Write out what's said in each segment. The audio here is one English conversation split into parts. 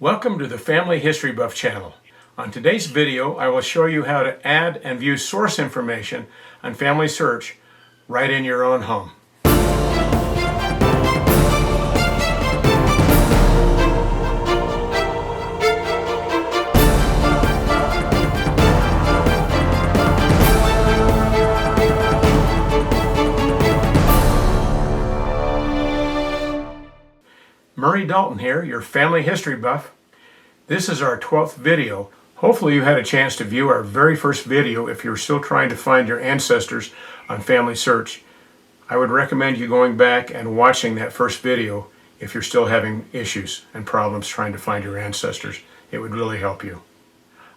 Welcome to the Family History Buff channel. On today's video, I will show you how to add and view source information on Family Search right in your own home. Murray Dalton here, your Family History Buff. This is our 12th video. Hopefully you had a chance to view our very first video if you're still trying to find your ancestors on Family Search. I would recommend you going back and watching that first video if you're still having issues and problems trying to find your ancestors. It would really help you.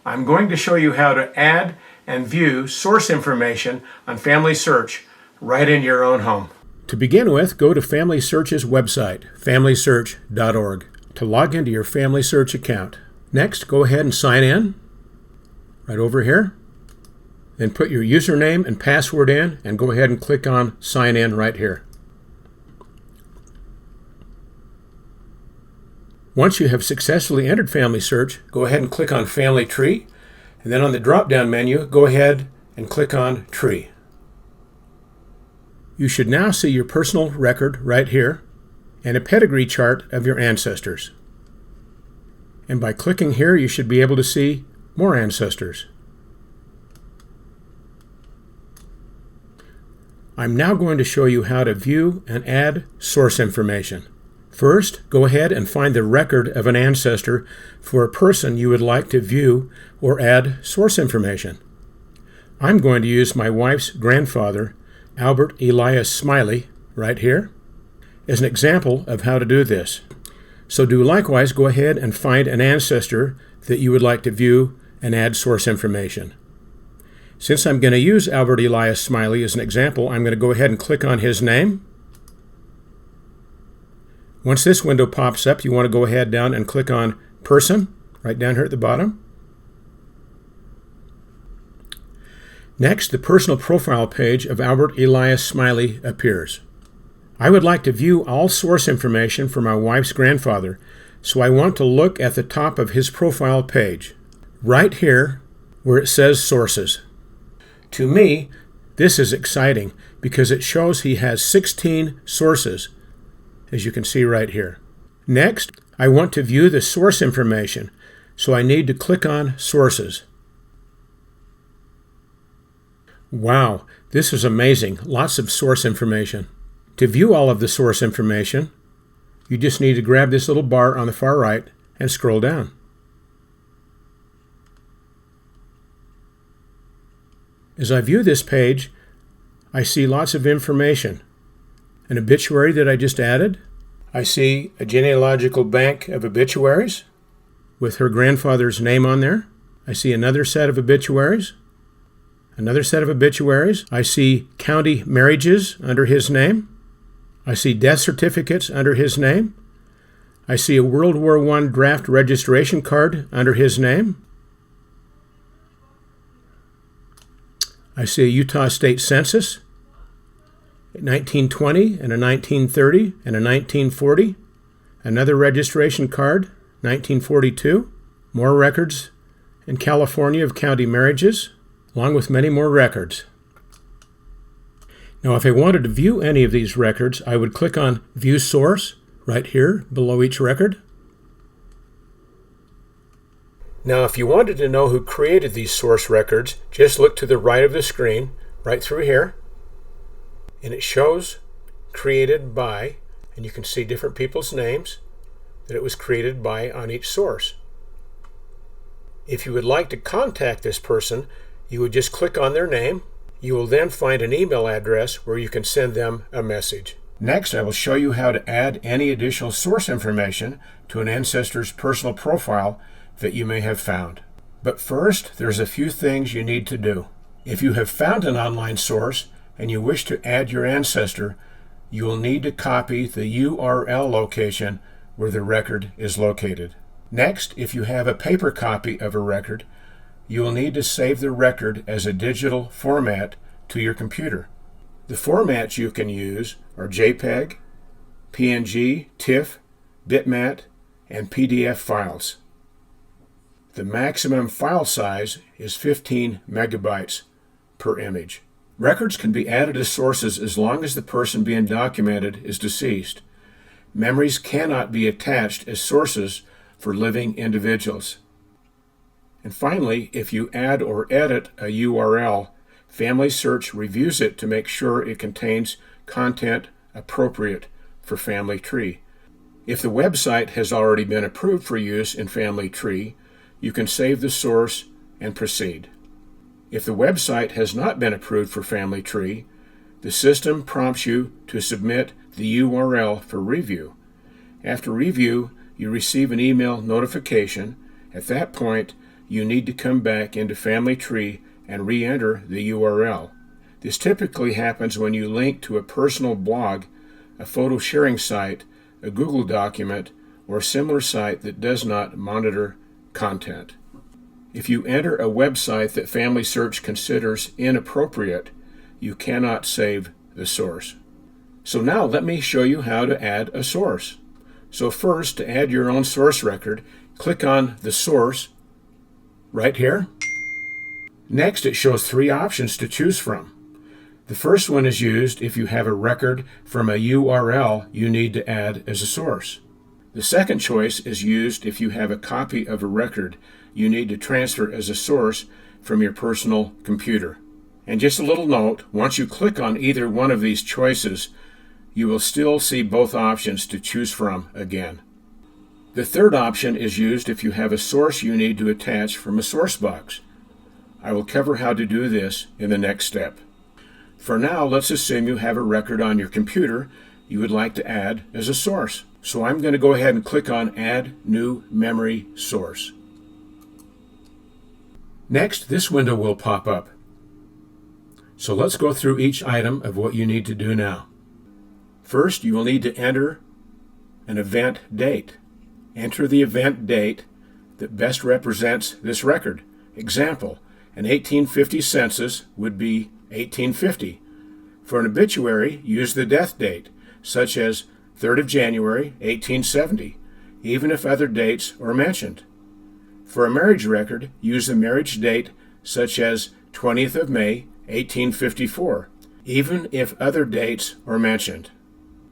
I'm going to show you how to add and view source information on Family Search right in your own home. To begin with, go to Family Search's website, familysearch.org, to log into your Family Search account. Next, go ahead and sign in, right over here. Then put your username and password in, and go ahead and click on Sign In right here. Once you have successfully entered Family Search, go ahead and click on Family Tree, and then on the drop-down menu, go ahead and click on Tree. You should now see your personal record right here and a pedigree chart of your ancestors. And by clicking here, you should be able to see more ancestors. I'm now going to show you how to view and add source information. First, go ahead and find the record of an ancestor for a person you would like to view or add source information. I'm going to use my wife's grandfather, Albert Elias Smiley, right here, as an example of how to do this. So do likewise, go ahead and find an ancestor that you would like to view and add source information. Since I'm going to use Albert Elias Smiley as an example, I'm going to go ahead and click on his name. Once this window pops up, you want to go ahead down and click on Person, right down here at the bottom. Next, the personal profile page of Albert Elias Smiley appears. I would like to view all source information for my wife's grandfather, so I want to look at the top of his profile page, right here where it says Sources. To me, this is exciting because it shows he has 16 sources, as you can see right here. Next, I want to view the source information, so I need to click on Sources. Wow, this is amazing. Lots of source information. To view all of the source information, you just need to grab this little bar on the far right and scroll down. As I view this page, I see lots of information. An obituary that I just added. I see a genealogical bank of obituaries with her grandfather's name on there. I see another set of obituaries. Another set of obituaries. I see county marriages under his name. I see death certificates under his name. I see a World War I draft registration card under his name. I see a Utah State Census, a 1920 and a 1930 and a 1940. Another registration card, 1942. More records in California of county marriages, along with many more records. Now, if I wanted to view any of these records, I would click on View Source right here below each record. Now, if you wanted to know who created these source records, just look to the right of the screen, right through here, and it shows created by, and you can see different people's names that it was created by on each source. If you would like to contact this person, you would just click on their name. You will then find an email address where you can send them a message. Next, I will show you how to add any additional source information to an ancestor's personal profile that you may have found. But first, there's a few things you need to do. If you have found an online source and you wish to add your ancestor, you will need to copy the URL location where the record is located. Next, if you have a paper copy of a record, you will need to save the record as a digital format to your computer. The formats you can use are JPEG, PNG, TIFF, bitmap, and PDF files. The maximum file size is 15 megabytes per image. Records can be added as sources as long as the person being documented is deceased. Memories cannot be attached as sources for living individuals. And finally, if you add or edit a URL, Family Search reviews it to make sure it contains content appropriate for Family Tree. If the website has already been approved for use in Family Tree, you can save the source and proceed. If the website has not been approved for Family Tree, the system prompts you to submit the URL for review. After review, you receive an email notification. At that point, you need to come back into Family Tree and re-enter the URL. This typically happens when you link to a personal blog, a photo sharing site, a Google document, or a similar site that does not monitor content. If you enter a website that Family Search considers inappropriate, you cannot save the source. So now let me show you how to add a source. So first, to add your own source record, click on the source right here. Next, it shows three options to choose from. The first one is used if you have a record from a URL you need to add as a source. The second choice is used if you have a copy of a record you need to transfer as a source from your personal computer. And just a little note, once you click on either one of these choices, you will still see both options to choose from again. The third option is used if you have a source you need to attach from a source box. I will cover how to do this in the next step. For now, let's assume you have a record on your computer you would like to add as a source. So I'm going to go ahead and click on Add New Memory Source. Next, this window will pop up. So let's go through each item of what you need to do now. First, you will need to enter an event date. Enter the event date that best represents this record. Example, an 1850 census would be 1850. For an obituary, use the death date, such as 3rd of January, 1870, even if other dates are mentioned. For a marriage record, use the marriage date, such as 20th of May, 1854, even if other dates are mentioned.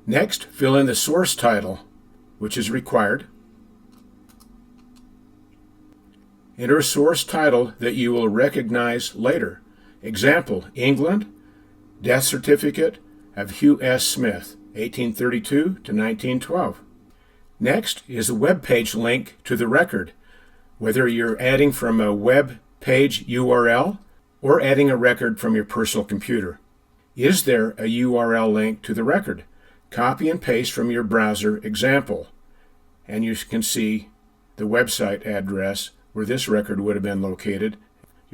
Next, fill in the source title, which is required. Enter a source title that you will recognize later. Example, England, death certificate of Hugh S. Smith, 1832 to 1912. Next is the web page link to the record, whether you're adding from a web page URL or adding a record from your personal computer. Is there a URL link to the record? Copy and paste from your browser example, and you can see the website address where this record would have been located.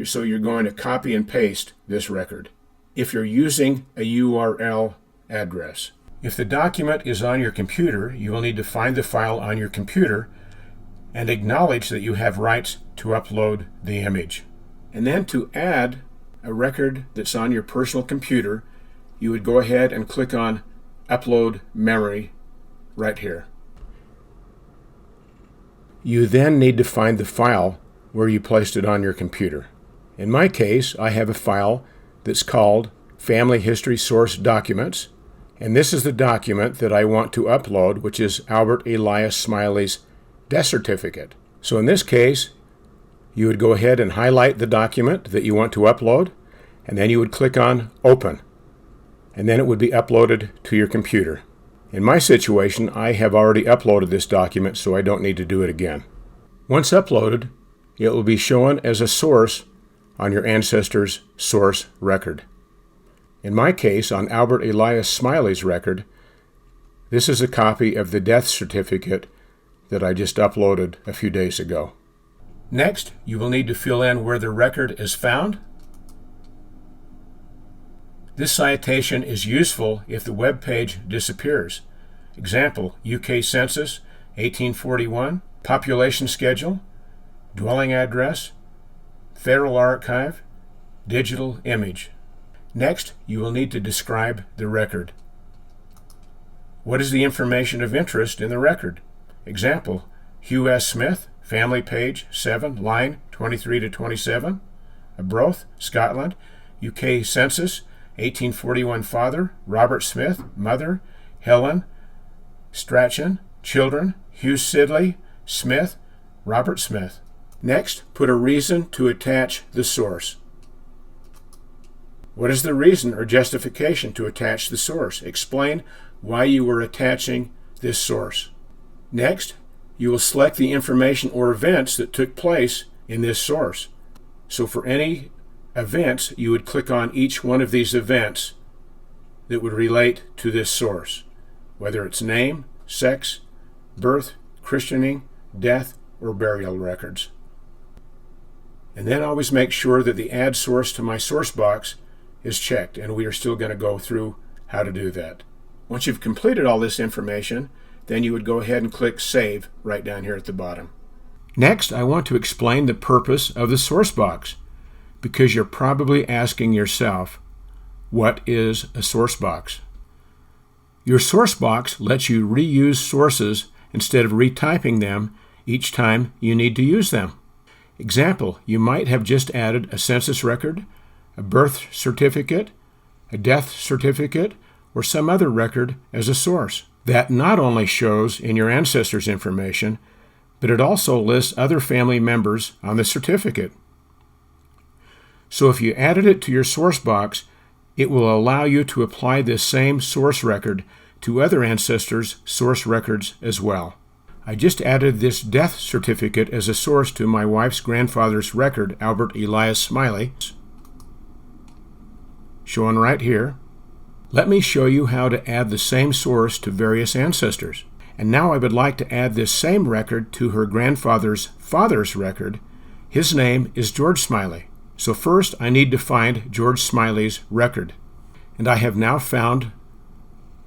So you're going to copy and paste this record if you're using a URL address. If the document is on your computer, you will need to find the file on your computer and acknowledge that you have rights to upload the image. And then to add a record that's on your personal computer, you would go ahead and click on Upload Memory right here. You then need to find the file where you placed it on your computer. In my case, I have a file that's called Family History Source Documents, and this is the document that I want to upload, which is Albert Elias Smiley's death certificate. So in this case, you would go ahead and highlight the document that you want to upload, and then you would click on Open, and then it would be uploaded to your computer. In my situation, I have already uploaded this document, so I don't need to do it again. Once uploaded, it will be shown as a source on your ancestor's source record. In my case, on Albert Elias Smiley's record, this is a copy of the death certificate that I just uploaded a few days ago. Next, you will need to fill in where the record is found. This citation is useful if the web page disappears. Example, UK Census, 1841, population schedule, dwelling address, Federal Archive, digital image. Next, you will need to describe the record. What is the information of interest in the record? Example, Hugh S. Smith, family page 7, line 23 to 27. Arbroath, Scotland. UK census, 1841 father, Robert Smith, mother, Helen Strachan, children, Hugh Sidley, Smith, Robert Smith. Next, put a reason to attach the source. What is the reason or justification to attach the source? Explain why you were attaching this source. Next, you will select the information or events that took place in this source. So for any events, you would click on each one of these events that would relate to this source, whether it's name, sex, birth, christening, death, or burial records. And then always make sure that the Add Source to My Source box is checked, and we are still going to go through how to do that. Once you've completed all this information, then you would go ahead and click Save right down here at the bottom. Next, I want to explain the purpose of the source box, because you're probably asking yourself, what is a source box? Your source box lets you reuse sources instead of retyping them each time you need to use them. Example, you might have just added a census record, a birth certificate, a death certificate, or some other record as a source. That not only shows in your ancestors' information, but it also lists other family members on the certificate. So if you added it to your source box, it will allow you to apply this same source record to other ancestors' source records as well. I just added this death certificate as a source to my wife's grandfather's record, Albert Elias Smiley, shown right here. Let me show you how to add the same source to various ancestors. And now I would like to add this same record to her grandfather's father's record. His name is George Smiley. So first I need to find George Smiley's record. And I have now found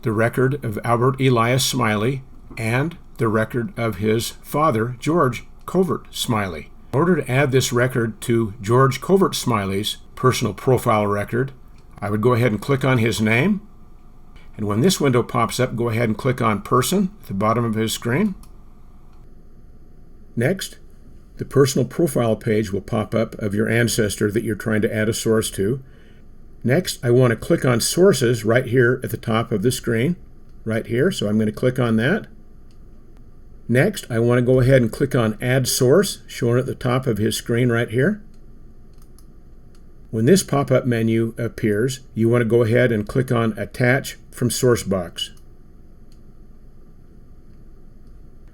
the record of Albert Elias Smiley and the record of his father, George Covert Smiley. In order to add this record to George Covert Smiley's personal profile record, I would go ahead and click on his name. And when this window pops up, go ahead and click on Person at the bottom of his screen. Next, the personal profile page will pop up of your ancestor that you're trying to add a source to. Next, I want to click on Sources right here at the top of the screen, right here. So I'm going to click on that. Next, I want to go ahead and click on Add Source, shown at the top of his screen right here. When this pop-up menu appears, you want to go ahead and click on Attach from Source Box.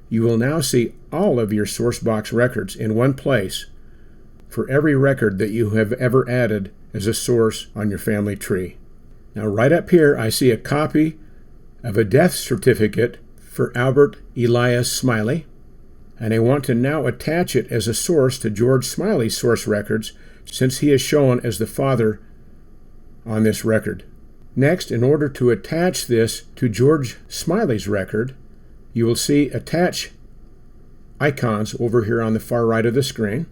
You will now see all of your source box records in one place for every record that you have ever added as a source on your family tree. Now right up here I see a copy of a death certificate for Albert Elias Smiley, and I want to now attach it as a source to George Smiley's source records, since he is shown as the father on this record. Next, in order to attach this to George Smiley's record, you will see attach icons over here on the far right of the screen.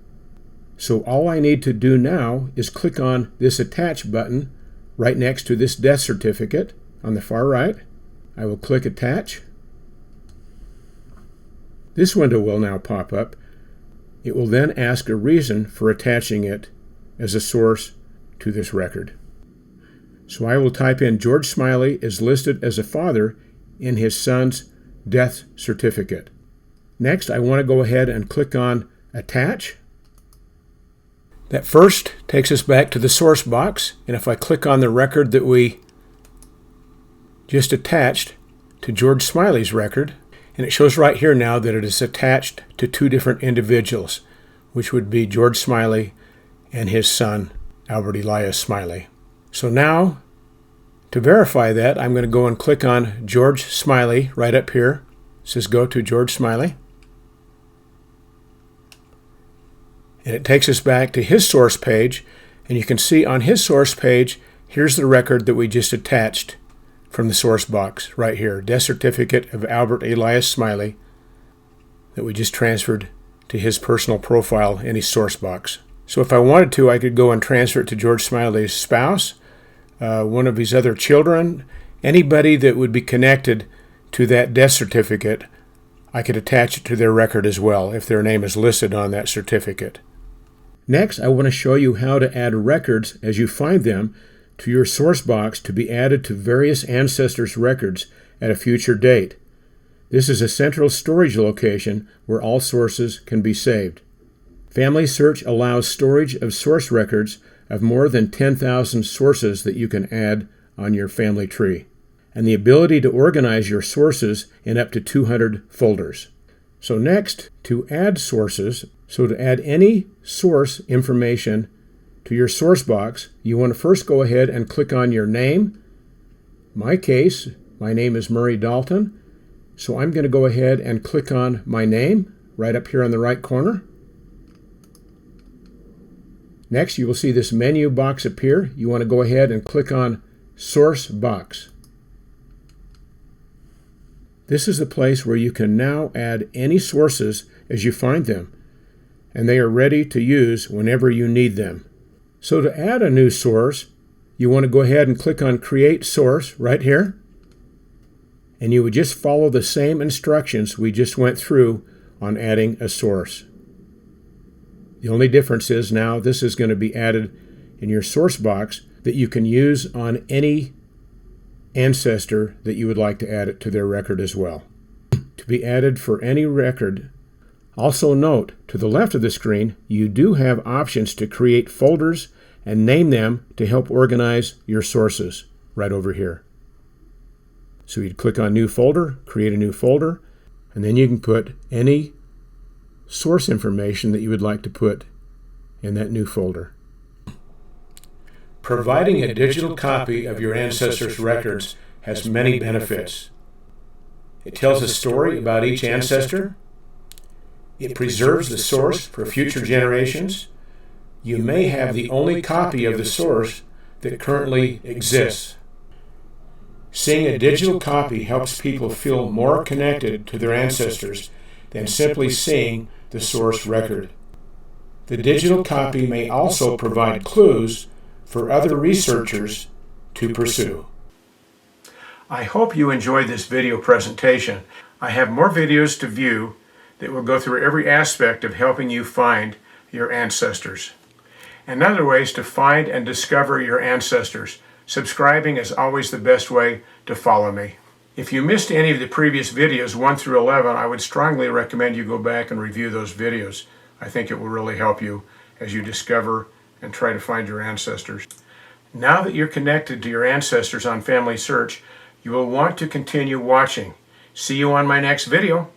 So all I need to do now is click on this attach button right next to this death certificate on the far right. I will click attach. This window will now pop up. It will then ask a reason for attaching it as a source to this record. So I will type in George Smiley is listed as a father in his son's death certificate. Next, I want to go ahead and click on Attach. That first takes us back to the source box, and if I click on the record that we just attached to George Smiley's record, and it shows right here now that it is attached to two different individuals, which would be George Smiley and his son, Albert Elias Smiley. So now, to verify that, I'm going to go and click on George Smiley right up here. It says go to George Smiley. And it takes us back to his source page, and you can see on his source page, here's the record that we just attached from the source box right here, death certificate of Albert Elias Smiley that we just transferred to his personal profile in his source box. So if I wanted to, I could go and transfer it to George Smiley's spouse, one of his other children, anybody that would be connected to that death certificate. I could attach it to their record as well if their name is listed on that certificate. Next, I want to show you how to add records as you find them to your source box to be added to various ancestors' records at a future date. This is a central storage location where all sources can be saved. Family Search allows storage of source records of more than 10,000 sources that you can add on your family tree, and the ability to organize your sources in up to 200 folders. So next, to add sources, to add any source information to your source box, you want to first go ahead and click on your name. In my case, my name is Murray Dalton, so I'm going to go ahead and click on my name right up here on the right corner. Next, you will see this menu box appear. You want to go ahead and click on Source Box. This is the place where you can now add any sources as you find them, and they are ready to use whenever you need them. So to add a new source, you want to go ahead and click on Create Source right here, and you would just follow the same instructions we just went through on adding a source. The only difference is now this is going to be added in your source box that you can use on any ancestor that you would like to add it to their record as well. To be added for any record. Also note, to the left of the screen, you do have options to create folders and name them to help organize your sources right over here. So you'd click on New Folder, create a new folder, and then you can put any source information that you would like to put in that new folder. Providing a digital copy of your ancestors' records has many benefits. It tells a story about each ancestor. It preserves the source for future generations. You may have the only copy of the source that currently exists. Seeing a digital copy helps people feel more connected to their ancestors than simply seeing the source record. The digital copy may also provide clues for other researchers to pursue. I hope you enjoyed this video presentation. I have more videos to view that will go through every aspect of helping you find your ancestors and other ways to find and discover your ancestors. Subscribing is always the best way to follow me. If you missed any of the previous videos 1 through 11, I would strongly recommend you go back and review those videos. I think it will really help you as you discover and try to find your ancestors. Now that you're connected to your ancestors on Family Search, you will want to continue watching. See you on my next video.